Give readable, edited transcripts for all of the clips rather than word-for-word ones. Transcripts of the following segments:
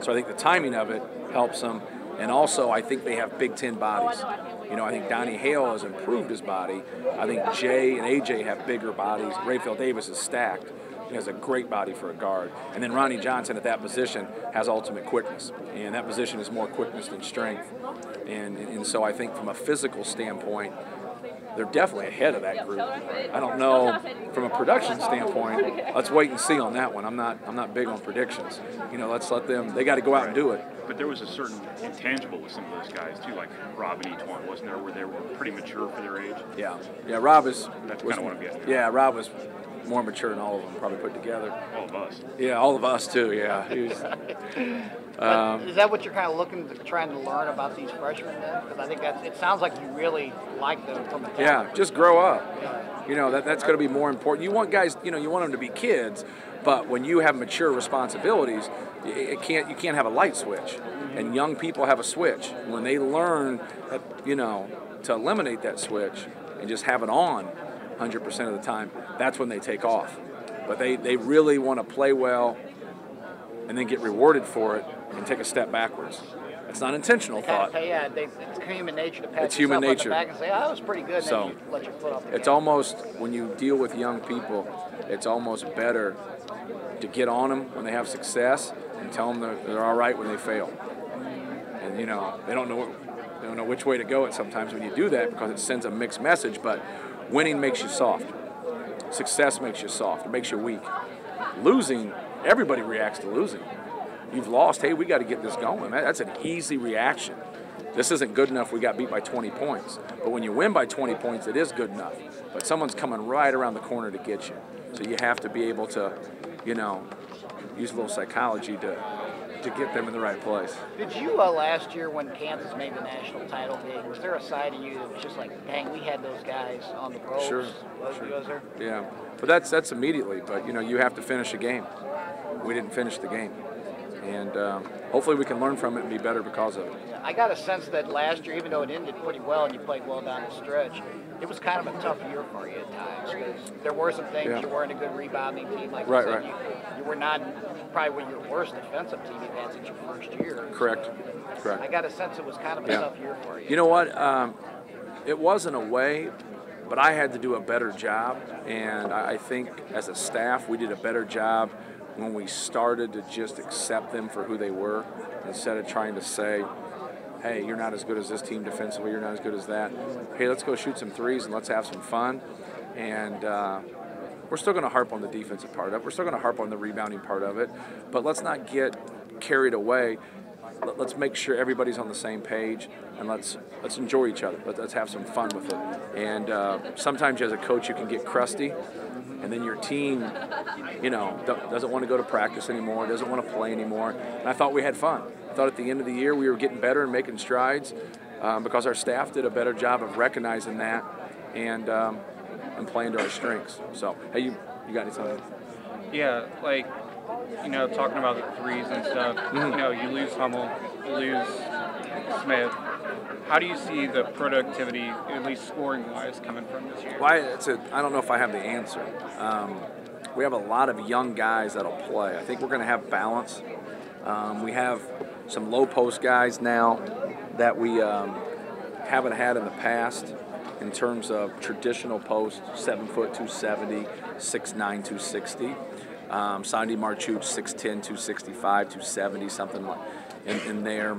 So I think the timing of it helps them. And also, I think they have Big Ten bodies. You know, I think Donnie Hale has improved his body. I think Jay and AJ have bigger bodies. Rayfield Davis is stacked. He has a great body for a guard. And then Ronnie Johnson at that position has ultimate quickness. And that position is more quickness than strength. And so I think from a physical standpoint, they're definitely ahead of that group. I don't know from a production standpoint. Let's wait and see on that one. I'm not big on predictions. You know, let's let them. They got to go out and do it. But there was a certain intangible with some of those guys too, like Rob and Etuan, wasn't there, where they were pretty mature for their age? Yeah. Rob is. That's kind of what I'm getting at. Yeah, Rob was more mature than all of them probably put together. All of us. Yeah, all of us too. Yeah. Is that what you're kind of trying to learn about these freshmen then? Because I think it sounds like you really like them from a just grow up. You know, that's going to be more important. You want guys, you know, you want them to be kids, but when you have mature responsibilities, you can't have a light switch. And young people have a switch. When they learn, you know, to eliminate that switch and just have it on 100% of the time, that's when they take off. But they really want to play well and then get rewarded for it and take a step backwards. It's not intentional thought. Yeah, it's human nature to pat it's human nature. On the back and say, "Oh, that was pretty good." And so then you let your foot off the it's almost, when you deal with young people, it's almost better to get on them when they have success and tell them they're all right when they fail. And you know, they don't know which way to go at sometimes when you do that, because it sends a mixed message. But winning makes you soft. Success makes you soft. It makes you weak. Losing, everybody reacts to losing. You've lost, hey, we got to get this going. That's an easy reaction. This isn't good enough, we got beat by 20 points. But when you win by 20 points, it is good enough. But someone's coming right around the corner to get you. So you have to be able to, you know, use a little psychology to get them in the right place. Did you, last year when Kansas made the national title game, was there a side of you that was just like, dang, we had those guys on the ropes? Sure. Was there? Yeah. But that's immediately. But, you know, you have to finish a game. We didn't finish the game. And hopefully we can learn from it and be better because of it. I got a sense that last year, even though it ended pretty well and you played well down the stretch, it was kind of a tough year for you at times, because there were some things. Yeah. You weren't a good rebounding team, like right, you said. Right. You were not probably your worst defensive team you've had since your first year. Correct. So Correct. I got a sense it was kind of a tough year for you. You know what? It wasn't a way, but I had to do a better job, and I think as a staff we did a better job when we started to just accept them for who they were, instead of trying to say, hey, you're not as good as this team defensively, you're not as good as that. Hey, let's go shoot some threes and let's have some fun. And we're still going to harp on the defensive part of it. We're still going to harp on the rebounding part of it. But let's not get carried away. Let's make sure everybody's on the same page, and let's enjoy each other. Let's have some fun with it. And sometimes as a coach you can get crusty, and then your team, you know, doesn't want to go to practice anymore, doesn't want to play anymore. And I thought we had fun. I thought at the end of the year we were getting better and making strides because our staff did a better job of recognizing that and playing to our strengths. So, hey, you got anything? Yeah, like, you know, talking about the threes and stuff, you know, you lose Hummel, you lose Smith. How do you see the productivity, at least scoring-wise, coming from this year? Well, I don't know if I have the answer. We have a lot of young guys that'll play. I think we're going to have balance. We have some low-post guys now that we haven't had in the past in terms of traditional post, 7 foot, 270, 6'9", 260. Sandy Marchuk, 6'10", 265, 270, something like in there.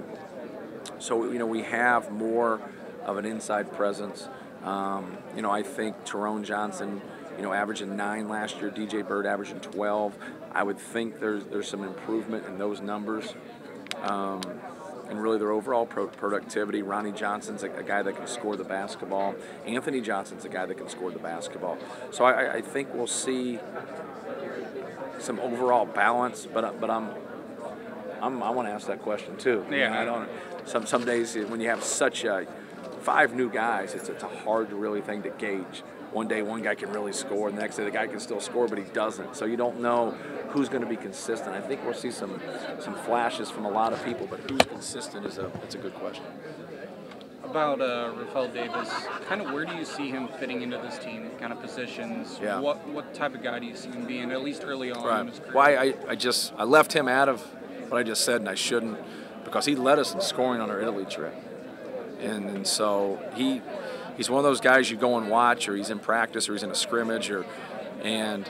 So, you know, we have more of an inside presence. You know, I think Tyrone Johnson, you know, averaging 9 last year, DJ Bird averaging 12. I would think there's some improvement in those numbers. And really their overall productivity. Ronnie Johnson's a guy that can score the basketball. Anthony Johnson's a guy that can score the basketball. So I think we'll see some overall balance, but I want to ask that question too. Yeah. You know, I don't. Some days when you have such 5 new guys, it's a hard to really thing to gauge. One day one guy can really score, and the next day the guy can still score, but he doesn't. So you don't know who's going to be consistent. I think we'll see some flashes from a lot of people, but who's consistent it's a good question. About Rafael Davis, kind of where do you see him fitting into this team? Kind of positions? Yeah. What type of guy do you see him being, at least early on in his career? Why I left him out of what I just said, and I shouldn't, because he led us in scoring on our Italy trip. And so he's one of those guys you go and watch, or he's in practice, or he's in a scrimmage, and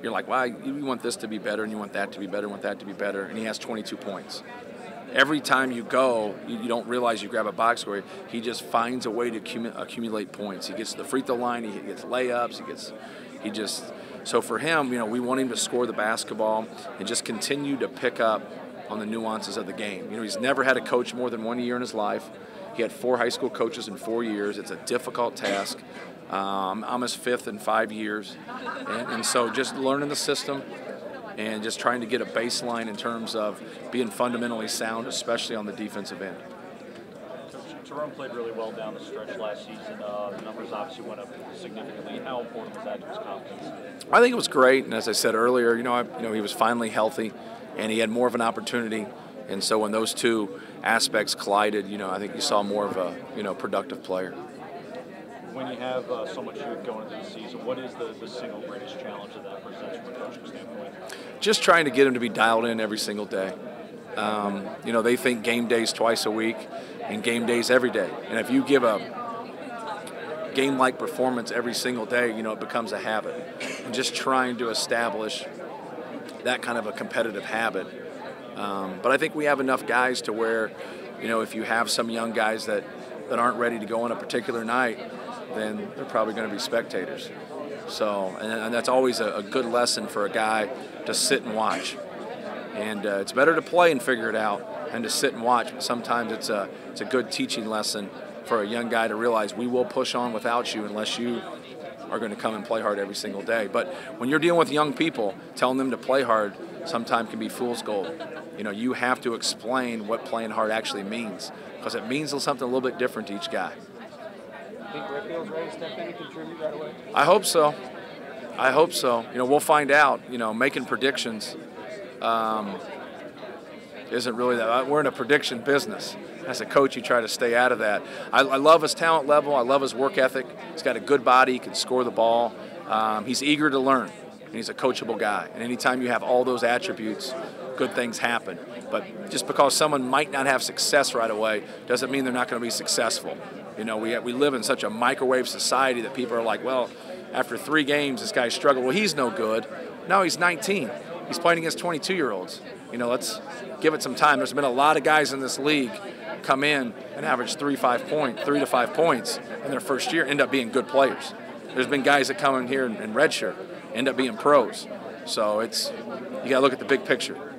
you're like, wow, you want this to be better, and you want that to be better, and want that to be better, and he has 22 points. Every time you go, you don't realize you grab a box score. He just finds a way to accumulate points. He gets to the free throw line, he gets layups, so for him, we want him to score the basketball and just continue to pick up on the nuances of the game. He's never had a coach more than 1 year in his life. He had 4 high school coaches in 4 years. It's a difficult task. I'm his 5th in 5 years. And so just learning the system and just trying to get a baseline in terms of being fundamentally sound, especially on the defensive end. Jerome played really well down the stretch last season. The numbers obviously went up significantly. How important was that to his confidence? I think it was great, and as I said earlier, he was finally healthy, and he had more of an opportunity. And so when those two aspects collided, I think you saw more of a productive player. When you have so much youth going into the season, what is the single greatest challenge that presents from a coaching standpoint? Just trying to get him to be dialed in every single day. They think game days twice a week and game days every day. And if you give a game-like performance every single day, it becomes a habit. And just trying to establish that kind of a competitive habit. But I think we have enough guys to where, if you have some young guys that aren't ready to go on a particular night, then they're probably going to be spectators. So, and that's always a good lesson for a guy to sit and watch. And it's better to play and figure it out than to sit and watch. But sometimes it's a good teaching lesson for a young guy to realize we will push on without you unless you are going to come and play hard every single day. But when you're dealing with young people, telling them to play hard sometimes can be fool's gold. You have to explain what playing hard actually means, because it means something a little bit different to each guy. Think Rickfield's ready to step in and contribute right away? I hope so. We'll find out. Making predictions isn't really that. We're in a prediction business. As a coach, you try to stay out of that. I love his talent level. I love his work ethic. He's got a good body. He can score the ball. He's eager to learn, and he's a coachable guy. And anytime you have all those attributes, good things happen. But just because someone might not have success right away doesn't mean they're not going to be successful. We live in such a microwave society that people are like, well, after 3 games, this guy struggled. Well, he's no good. No, he's 19. He's playing against 22-year-olds. Let's give it some time. There's been a lot of guys in this league come in and average 3 to 5 points in their first year, end up being good players. There's been guys that come in here in redshirt, end up being pros. So you got to look at the big picture.